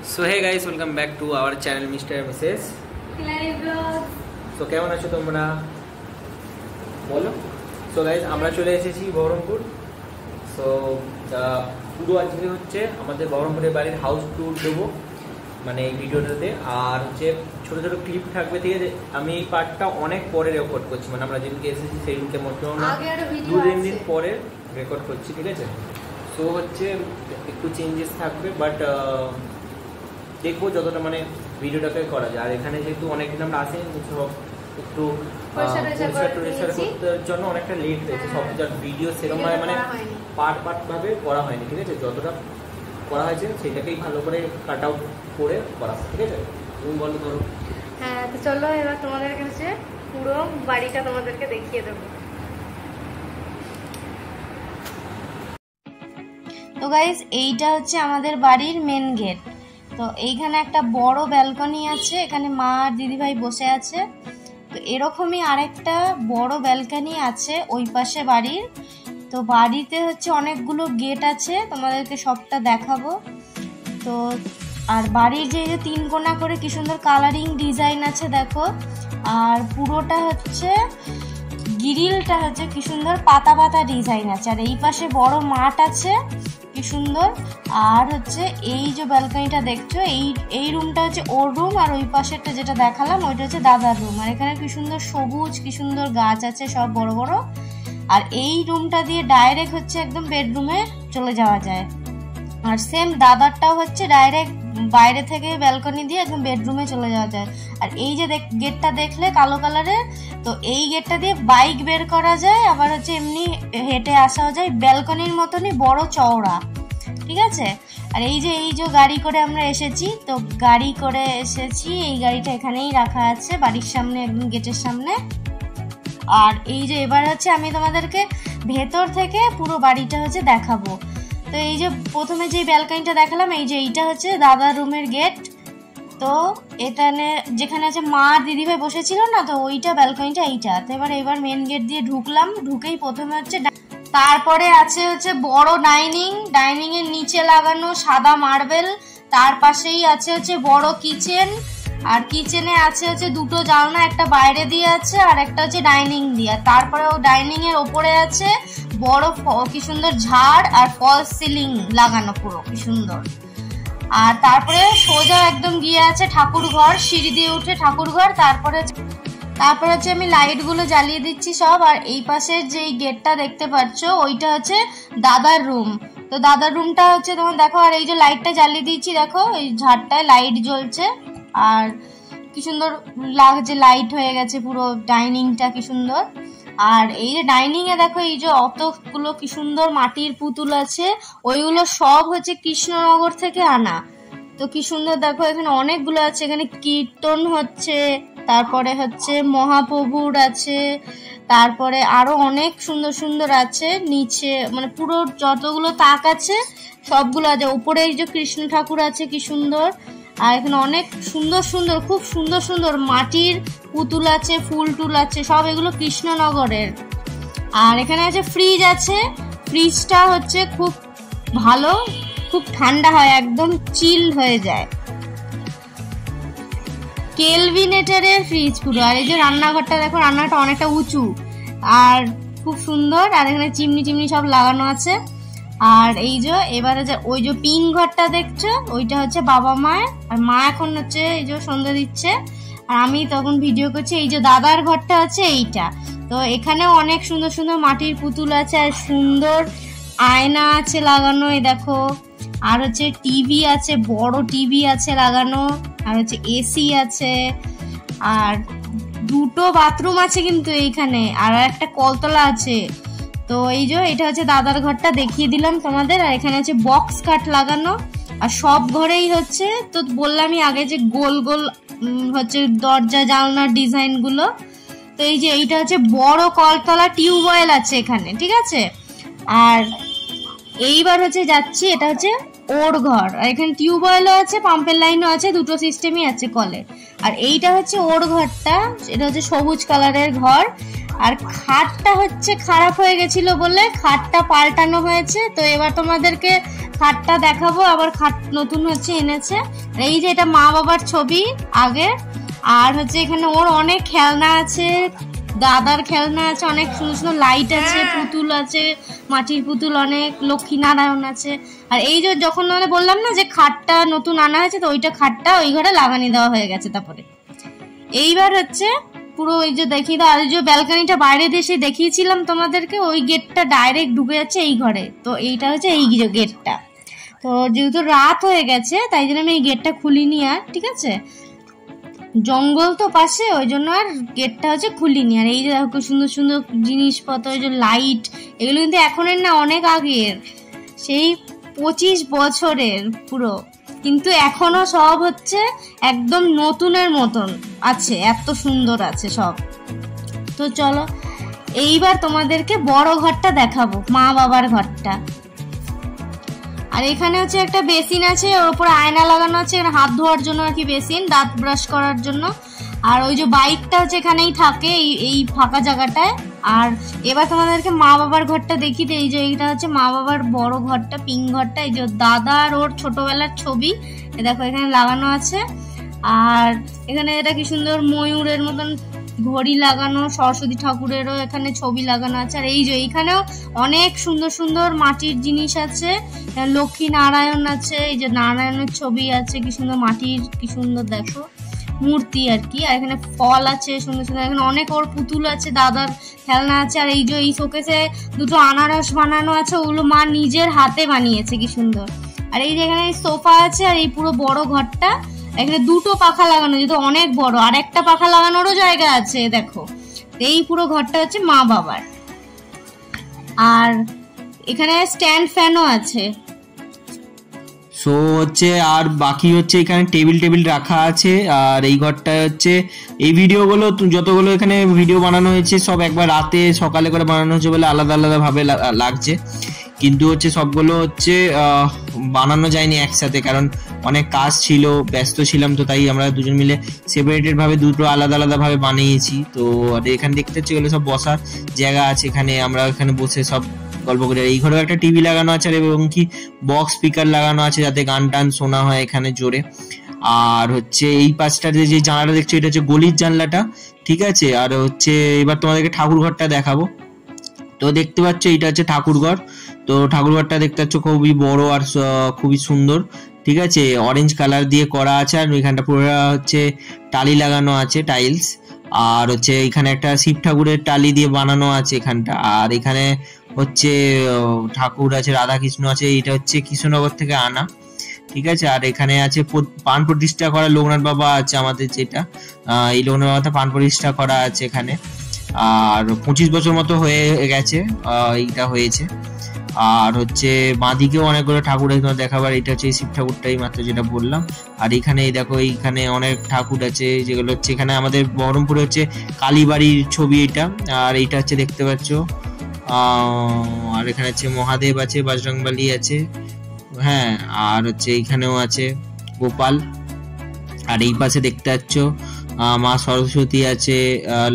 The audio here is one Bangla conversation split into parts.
So hey guys, welcome back to our channel Mr. and Mrs. So কেমন আছো তোমরা বলো। So guys আমরা চলে এসেছি বহরমপুর। So পুরো আজকে হচ্ছে আমাদের বহরমপুরের বাড়ির হাউস ট্যুর দেবো মানে এই ভিডিওটাতে, আর হচ্ছে ছোটো ছোটো ক্লিপ থাকবে। ঠিক আছে, আমি এই পার্টটা অনেক পরে রেকর্ড করছি, মানে আমরা যেদিনকে এসেছি সেই দিনকে মোটেও না, 2-3 দিন পরে রেকর্ড করছি। ঠিক আছে, সো হচ্ছে একটু চেঞ্জেস থাকবে, বাট দেখবো যতটা মানে ভিডিওটাকে করা যায়। আর এখানে যেহেতু অনেকদিন আমরা আসিনি, একটু করতে জন্য অনেকটা লেট হয়েছে, সব ভিডিও সেরকম মানে পার্ট ভাবে করা হয়নি। ঠিক আছে, যতটা করা হয়েছে সেটাকেই ভালো করে কাট আউট করে করা। ঠিক আছে, তুমি বলো ধরো। হ্যাঁ, তো চলো এবার তোমাদের কাছে পুরো বাড়িটা তোমাদেরকে দেখিয়ে দেবো। তো গাইস, এইটা হচ্ছে আমাদের বাড়ির মেন গেট। তো এইখানে একটা বড় ব্যালকনি আছে, এখানে মা আর দিদিভাই বসে আছে। তো এরকমই আরেকটা বড় ব্যালকনি আছে ওই পাশে বাড়ির। তো বাড়িতে হচ্ছে অনেকগুলো গেট আছে, তোমাদেরকে সবটা দেখাবো। তো আর বাড়ির যে 3 কোণা করে কি সুন্দর কালারিং ডিজাইন আছে দেখো। আর পুরোটা হচ্ছে গ্রিলটা হচ্ছে কি সুন্দর পাতা পাতা ডিজাইন আছে। আর এই পাশে বড় মাঠ আছে কি সুন্দর। আর হচ্ছে এই যে ব্যালকনিটা দেখছো, এই রুমটা হচ্ছে ওর রুম, আর ওই পাশেরটা যেটা দেখালাম ওইটা হচ্ছে দাদার রুম। আর এখানে কি সুন্দর সবুজ কি সুন্দর গাছ আছে সব বড় বড়। আর এই রুমটা দিয়ে ডাইরেক্ট হচ্ছে একদম বেডরুমে চলে যাওয়া যায়। আর সেম দাদারটাও হচ্ছে ডাইরেক্ট বাইরে থেকে ব্যালকনি দিয়ে একদম বেডরুমে চলে যাওয়া যায়। আর এই যে গেটটা দেখলে কালো কালারের, তো এই গেটটা দিয়ে বাইক বের করা যায়, আবার হচ্ছে এমনি হেঁটে আসাও যায়। ব্যালকনির মতনই বড় চওড়া। ঠিক আছে, আর এই যে গাড়ি করে আমরা এসেছি, তো গাড়ি করে এসেছি, এই গাড়িটা এখানেই রাখা আছে বাড়ির সামনে একদম গেটের সামনে। আর এই যে এবার হচ্ছে আমি তোমাদেরকে ভেতর থেকে পুরো বাড়িটা হচ্ছে দেখাবো। তো এই যে প্রথমে যে ব্যালকনিটা দেখালাম, এই যে এইটা হচ্ছে দাদার রুমের গেট। তো এখানে যেখানে আছে মা দিদিভাই বসেছিল না, তো ওইটা ব্যালকনিটা এইটা। তো এবার মেন গেট দিয়ে ঢুকলাম, ঢুকেই প্রথমে হচ্ছে তারপরে আছে হচ্ছে বড় ডাইনিং এর নিচে লাগানো সাদা মার্বেল। তার পাশেই আছে হচ্ছে বড় কিচেন। আর কিচেনে আছে হচ্ছে 2টো জানলা, একটা বাইরে দিয়ে আছে আর একটা হচ্ছে ডাইনিং দিয়ে। তারপরে ও ডাইনিং এর ওপরে আছে বড় কি সুন্দর ঝাড় আর ফলস সিলিং লাগানো পুরো কি সুন্দর। আর তারপরে সোজা একদম গিয়ে আছে ঠাকুর ঘর, সিঁড়ি দিয়ে উঠে ঠাকুর ঘর। তারপরে হচ্ছে আমি লাইট গুলো জ্বালিয়ে দিচ্ছি সব। আর এই পাশের যে গেটটা দেখতে পাচ্ছ ওইটা হচ্ছে দাদার রুম। তো দাদার রুমটা হচ্ছে তোমার দেখো। আর এই যে লাইটটা জ্বালিয়ে দিচ্ছি দেখো, এই ঝাড়টায় লাইট জ্বলছে। আর কি সুন্দর লাগছে, লাইট হয়ে গেছে পুরো ডাইনিংটা কি সুন্দর। আর এই যে ডাইনিং এ দেখো এই যে অতগুলো কি সুন্দর মাটির পুতুল আছে, ওইগুলো সব হচ্ছে কৃষ্ণনগর থেকে আনা। তো কি সুন্দর দেখো, এখানে অনেকগুলো আছে, এখানে কীর্তন হচ্ছে, তারপরে হচ্ছে মহাপ্রভুর আছে, তারপরে আরো অনেক সুন্দর সুন্দর আছে নিচে, মানে পুরো যতগুলো তাক আছে সবগুলো আছে। উপরে এই যে কৃষ্ণ ঠাকুর আছে কি সুন্দর। আর এখানে অনেক সুন্দর সুন্দর খুব সুন্দর সুন্দর মাটির পুতুল আছে, ফুল টুল আছে, সব এগুলো কৃষ্ণনগরের। আর এখানে আছে ফ্রিজ আছে, ফ্রিজটা হচ্ছে খুব ভালো, খুব ঠান্ডা হয়, একদম চিল হয়ে যায়, কেলভিনেটারের ফ্রিজ পুরো। আর এই যে রান্নাঘরটা দেখো, রান্নাটা অনেকটা উঁচু আর খুব সুন্দর। আর এখানে চিমনি সব লাগানো আছে। আর এই যে এবারে যে ওই যে পিং ঘরটা দেখছো ওইটা হচ্ছে বাবা মায়ের। আর মা এখন হচ্ছে এই যে সন্ধ্যা দিচ্ছে আর আমি তখন ভিডিও করছি। এই যে দাদার ঘরটা আছে এইটা। তো এখানেও অনেক সুন্দর সুন্দর মাটির পুতুল আছে আর সুন্দর আয়না আছে লাগানো, এই দেখো। আর হচ্ছে টিভি আছে, বড় টিভি আছে লাগানো। আর হচ্ছে এসি আছে। আর 2টো বাথরুম আছে কিন্তু এইখানে, আর একটা কলতলা আছে। তো এই যে এটা হচ্ছে দাদার ঘরটা দেখিয়ে দিলাম তোমাদের। আর এখানে হচ্ছে বক্স কাট লাগানো। আর সব ঘরেই হচ্ছে, তো বললামই আগে যে গোল গোল হচ্ছে দরজা জানলার ডিজাইন গুলো। তো এই যে এইটা হচ্ছে বড় কলতলা, টিউবওয়েল আছে এখানে। ঠিক আছে, আর এইবার হচ্ছে যাচ্ছি, এটা হচ্ছে ওর ঘর। আর এখানে টিউবওয়েলও আছে, পাম্পের লাইনও আছে, 2টো সিস্টেমই আছে কলে। আর এইটা হচ্ছে ওর ঘরটা, এটা হচ্ছে সবুজ কালারের ঘর। আর খাটটা হচ্ছে খারাপ হয়ে গেছিল বলে খাটটা পাল্টানো হয়েছে। তো এবার তোমাদেরকে খাটটা দেখাবো, আবার খাট নতুন হচ্ছে এনেছে। এই যে এটা মা বাবার ছবি আগে, আর হচ্ছে এখানে ওর অনেক খেলনা আছে, দাদার খেলনা আছে, অনেক সুন্দর সুন্দর লাইট আছে, পুতুল আছে, মাটির পুতুল অনেক, লক্ষ্মী নারায়ণ আছে। আর এই যে যখন মানে বললাম না যে খাটটা নতুন আনা হয়েছে, তো ওইটা খাটটা ওই ঘরে লাগানি দেওয়া হয়ে গেছে। তারপরে এইবার হচ্ছে পুরো ওই যে দেখিয়ে দাও, আর যে ব্যালকনিটা বাইরে দেশে দেখিয়েছিলাম তোমাদেরকে, ওই গেটটা ডাইরেক্ট ঢুকে যাচ্ছে এই ঘরে। তো এইটা হচ্ছে এই গেটটা। তো যেহেতু রাত হয়ে গেছে তাই জন্য আমি এই গেটটা খুলিনি আর, ঠিক আছে, জঙ্গল তো পাশে, ওই জন্য আর গেটটা হচ্ছে খুলিনি। আর এই যে দেখো সুন্দর সুন্দর জিনিসপত্র, ওই যে লাইট, এগুলো কিন্তু এখনের না, অনেক আগের, সেই 25 বছরের পুরো, কিন্তু এখনো সব হচ্ছে একদম নতুনের মতন আছে, এত সুন্দর আছে সব। তো চলো এইবার তোমাদেরকে বড় ঘরটা দেখাবো, মা বাবার ঘরটা। আর এখানে হচ্ছে একটা বেসিন আছে, ওর উপর আয়না লাগানো আছে, হাত ধোয়ার জন্য আর কি বেসিন, দাঁত ব্রাশ করার জন্য। আর ওই যে বাইকটা হচ্ছে এখানেই থাকে, এই ফাঁকা জায়গাটায়। আর এবার তোমাদেরকে মা বাবার ঘরটা দেখি। এই যে এইটা হচ্ছে মা বাবার বড় ঘরটা, পিঙ্ক ঘরটা। এই যে দাদা আর ওর ছোটবেলার ছবি দেখো এখানে লাগানো আছে। আর এখানে এটা কি সুন্দর ময়ূরের মতন ঘড়ি লাগানো, সরস্বতী ঠাকুরেরও এখানে ছবি লাগানো আছে। আর এই যে এইখানেও অনেক সুন্দর সুন্দর মাটির জিনিস আছে, লক্ষ্মী নারায়ণ আছে, এই যে নারায়ণের ছবি আছে, কি সুন্দর মাটির, কি সুন্দর দেখো মূর্তি আর কি। আর এখানে ফল আছে সুন্দর সুন্দর, এখানে অনেক ওর পুতুল আছে, দাদার খেলনা আছে। আর এই যে এই শোকেসে দুটো আনারস বানানো আছে, ওগুলো মা নিজের হাতে বানিয়েছে, কি সুন্দর। আর এই যে এখানে সোফা আছে। আর এই পুরো বড় ঘরটা, এখানে দুটো পাখা লাগানো, যেহেতু অনেক বড়, আর একটা পাখা লাগানোরও জায়গা আছে দেখো। এই পুরো ঘরটা হচ্ছে মা বাবার। আর এখানে স্ট্যান্ড ফ্যানও আছে। সো হচ্ছে আর বাকি হচ্ছে এখানে টেবিল রাখা আছে। আর এই ঘরটা হচ্ছে এই ভিডিওগুলো যতগুলো এখানে ভিডিও বানানো হয়েছে সব একবার রাতে সকালে করে বানানো হচ্ছে বলে আলাদা আলাদা ভাবে লাগছে, কিন্তু হচ্ছে সবগুলো হচ্ছে বানানো যায়নি একসাথে, কারণ অনেক কাজ ছিল, ব্যস্ত ছিলাম। তো তাই আমরা দুজন মিলে সেপারেটেড ভাবে দুটো আলাদা আলাদা ভাবে বানিয়েছি। তো আর এখানে দেখতে হচ্ছে এগুলো সব বসার জায়গা আছে, এখানে আমরা এখানে বসে সব গল্প করে। এই ঘরেও একটা টিভি লাগানো আছে এবং কি বক্স স্পিকার লাগানো আছে, যাতে গান টান শোনা হয় এখানে জোরে। আর হচ্ছে এই পাশটার যে জানলাটা দেখছো, এটা হচ্ছে গলির জানলাটা, ঠিক আছে। আর হচ্ছে এবার তোমাদেরকে ঠাকুর ঘরটা দেখাবো। তো দেখতে পাচ্ছ এইটা হচ্ছে ঠাকুর ঘর। তো ঠাকুর ঘরটা দেখতে পাচ্ছ খুবই বড় আর খুবই সুন্দর, ঠিক আছে। অরেঞ্জ কালার দিয়ে করা আছে, আর এখানটা পুরো হচ্ছে টালি লাগানো আছে, টাইলস। আর হচ্ছে এখানে একটা শিব ঠাকুরের টালি দিয়ে বানানো আছে এখানটা। আর এখানে হচ্ছে ঠাকুর আছে, রাধা কৃষ্ণ আছে। এইটা হচ্ছে কৃষ্ণনগর থেকে আনা, ঠিক আছে। আর এখানে আছে পান প্রতিষ্ঠা করা লোকনাথ বাবা আছে আমাদের, যেটা এই লোকনাথ বাবাটা পান প্রতিষ্ঠা করা আছে এখানে। আর 25 বছর মতো হয়ে গেছে এইটা হয়েছে। আর হচ্ছে বাঁদিকেও অনেকগুলো ঠাকুর দেখাবার, এটা হচ্ছে শিব ঠাকুরটাই মাত্র যেটা বললাম। আর এখানে দেখো এইখানে অনেক ঠাকুর আছে, যেগুলো হচ্ছে এখানে আমাদের বহরমপুরে হচ্ছে কালীবাড়ির ছবি এটা। আর এইটা হচ্ছে দেখতে পাচ্ছ। আর এখানে হচ্ছে মহাদেব আছে, বজরংবলী আছে, হ্যাঁ। আর হচ্ছে এইখানেও আছে গোপাল। আর এই পাশে দেখতে পাচ্ছ মা সরস্বতী আছে,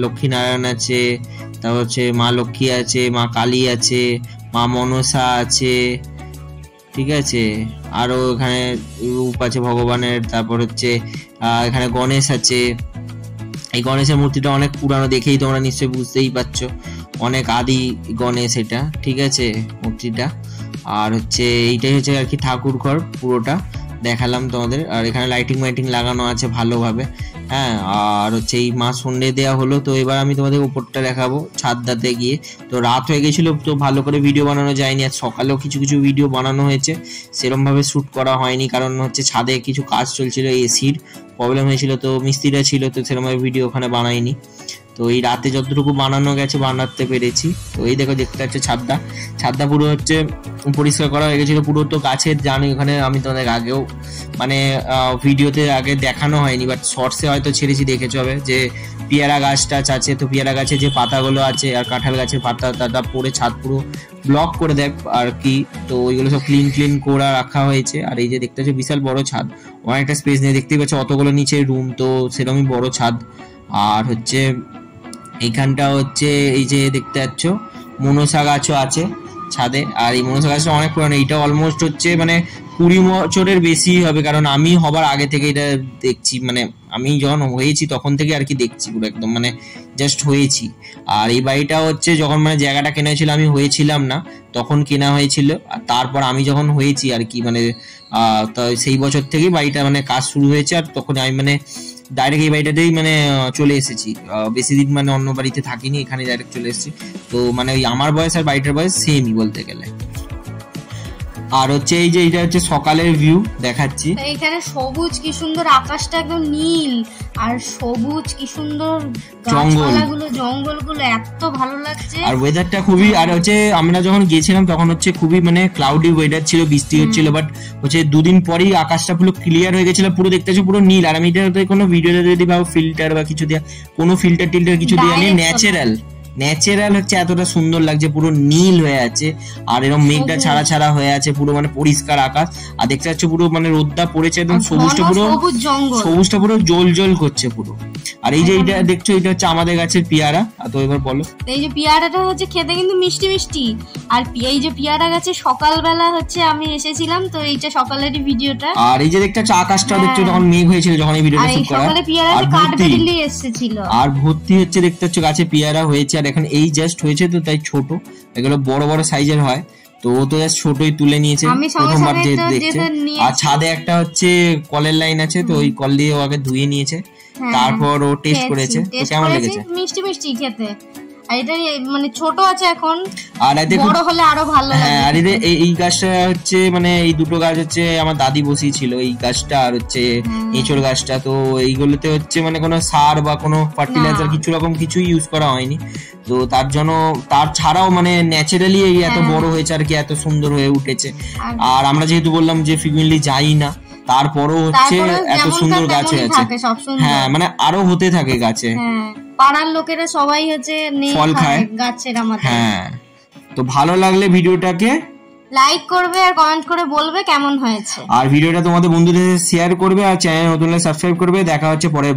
লক্ষ্মী নারায়ণ আছে, তারপর হচ্ছে মা লক্ষ্মী আছে, মা কালী আছে, মা মনসা আছে, ঠিক আছে। আরো এখানে রূপ আছে ভগবানের। তারপর হচ্ছে এখানে গণেশ আছে। এই গণেশের মূর্তিটা অনেক পুরানো, দেখেই তোমরা নিশ্চয়ই বুঝতেই পারছো, অনেক আদি গণেশ এটা, ঠিক আছে মূর্তিটা। আর হচ্ছে এইটাই হচ্ছে আর কি ঠাকুর ঘর পুরোটা দেখালাম তোমাদের। আর এখানে লাইটিং লাগানো আছে ভালোভাবে, হ্যাঁ। আর হচ্ছে এই মাছ সন্ধ্যে দেওয়া হলো। তো এবার আমি তোমাদের উপরটা দেখাবো ছাদটাতে গিয়ে। তো রাত হয়ে গেছিল, তো ভালো করে ভিডিও বানানো যায়নি। আর সকালেও কিছু কিছু ভিডিও বানানো হয়েছে, সেরকম ভাবে শ্যুট করা হয়নি, কারণ হচ্ছে ছাদে কিছু কাজ চলছিল, এসির প্রবলেম হয়েছিল, তো মিস্ত্রিরা ছিল, তো সেরকম ভাবে ভিডিও ওখানে বানাইনি। তো এই রাতে যতটুকু বানানো গেছে বানাতে পেরেছি। তো এই দেখো দেখতে পাচ্ছ ছাদটা পুরো হচ্ছে পরিষ্কার করা হয়ে গেছিল পুরো। তো গাছের জানি ওখানে আমি তোমাদের আগেও মানে ভিডিওতে আগে দেখানো হয়নি, বাট শর্টসে হয়তো ছেড়েছি, দেখেছো হবে যে পেয়ারা গাছ টাছ আছে। তো পেয়ারা গাছে যে পাতাগুলো আছে আর কাঁঠাল গাছের পাতা পড়ে ছাদ পুরো ব্লক করে দেয় আর কি। তো ওইগুলো সব ক্লিন করে রাখা হয়েছে। আর এই যে দেখতে পাচ্ছ বিশাল বড় ছাদ, অনেকটা স্পেস নিয়ে, দেখতেই পাচ্ছ অতগুলো নিচে রুম, তো সেরকমই বড় ছাদ। আর হচ্ছে এইখানটা হচ্ছে এই যে দেখতে পাচ্ছ মনসা গাছও আছে, ছাদে। আর এই মনসা গাছটা অনেক পুরানো, এটা অলমোস্ট হচ্ছে মানে 20 বছরের বেশি হবে, কারণ আমি হবার আগে থেকে এটা দেখছি, মানে আমি যখন হয়েছি তখন থেকে আর কি দেখছি পুরো একদম, মানে জাস্ট হয়েছি। আর এই বাড়িটা হচ্ছে যখন মানে জায়গাটা কেনা হয়েছিল আমি হয়েছিলাম না, তখন কেনা হয়েছিল। আর তারপর আমি যখন হয়েছি আর কি মানে তো সেই বছর থেকেই বাড়িটা মানে কাজ শুরু হয়েছে। আর তখন আমি মানে ডাইরেক্ট এই বাড়িটাতেই মানে চলে এসেছি, বেশি দিন মানে অন্য বাড়িতে থাকিনি, এখানে ডাইরেক্ট চলে এসেছি। তো মানে ওই আমার বয়স আর বাড়িটার বয়স সেমই বলতে গেলে। আর হচ্ছে এই যে এটা হচ্ছে সকালের ভিউ দেখাচ্ছি, এখানে সবুজ কি সুন্দর, আকাশটা একদম নীল, আর সবুজ কি সুন্দর গাছপালাগুলো, জঙ্গলগুলো এত ভালো লাগছে। আর ওয়েদারটা খুবই, আর হচ্ছে আমরা যখন গিয়েছিলাম তখন হচ্ছে খুবই মানে ক্লাউডি ওয়েদার ছিল, বৃষ্টি হচ্ছিল, বাট হচ্ছে 2 দিন পরেই আকাশটা পুরো ক্লিয়ার হয়ে গেছিল, পুরো দেখতে পাচ্ছি পুরো নীল। আর আমি এটাতে কোনো ভিডিওতে যদি বা ফিল্টার বা কিছু দেওয়া, কোনো ফিল্টার কিছু দেওয়া নেই, ন্যাচারাল হচ্ছে এতটা সুন্দর লাগছে, পুরো নীল হয়ে আছে। আর এরকম মেঘটা ছাড়া ছাড়া হয়ে আছে, পুরো মানে পরিষ্কার আকাশ। আর দেখতে পাচ্ছ পুরো মানে রোদটা পড়েছে একদম, সবুজটা পুরো জল জল করছে পুরো। আর এই যে এটা দেখছো, এটা হচ্ছে আমাদের গাছের পেয়ারা। তো এবার বলো, এই যে পেয়ারাটা হচ্ছে খেতে কিন্তু মিষ্টি মিষ্টি। আর এই যে পেয়ারা গাছে সকালবেলা হচ্ছে আমি এসেছিলাম, তো এইটা সকালেরই ভিডিওটা। আর এই যে দেখতে পাচ্ছ আকাশটা দেখছো, যখন মেঘ হয়েছিল যখন এই ভিডিওটা শুট করা, আর ভর্তি হচ্ছে দেখতে পাচ্ছ গাছে পেয়ারা হয়েছে। আর এখন এই জাস্ট হয়েছে তো তাই ছোট, এগুলো বড় বড় সাইজের হয়, তো ও তো জাস্ট ছোটই তুলে নিয়েছে প্রথমবার যেহেতু দেখছে। আর ছাদে একটা হচ্ছে কলের লাইন আছে, তো ওই কল দিয়ে ও আগে ধুয়ে নিয়েছে, তারপর ও টেস্ট করেছে। তো কেমন লেগেছে? মিষ্টি মিষ্টি খেতে। আর এটা মানে ছোট আছে এখন, আর বড় হলে আরো ভালো লাগবে। হ্যাঁ, আর এই গাছটা হচ্ছে মানে এই দুটো গাছ হচ্ছে আমার দাদি বসিয়েছিল, এই গাছটা আর হচ্ছে এঁচড় গাছটা। তো এইগুলোতে হচ্ছে মানে কোনো সার বা কোনো ফার্টিলাইজার কিছু রকম কিছুই ইউজ করা হয়নি, তো তার জন্য তার ছাড়াও মানে ন্যাচারালি এই এত বড় হয়েছে আর কি, এত সুন্দর হয়ে উঠেছে। আর আমরা যেহেতু বললাম যে ফ্রিকুয়েন্টলি যাই না, তারপরও হচ্ছে এত সুন্দর গাছ হয়ে আছে। হ্যাঁ, মানে আরো হতে থাকে গাছে, পাড়ার লোকেরা সবাই হচ্ছে ফল খায় গাছের আমাদের। হ্যাঁ, তো ভালো লাগলে ভিডিওটাকে লাইক করবে আর কমেন্ট করে বলবে কেমন হয়েছে, আর ভিডিওটা তোমাদের বন্ধুদের শেয়ার করবে, আর চ্যানেল নতুন হলে সাবস্ক্রাইব করবে। দেখা হচ্ছে পরের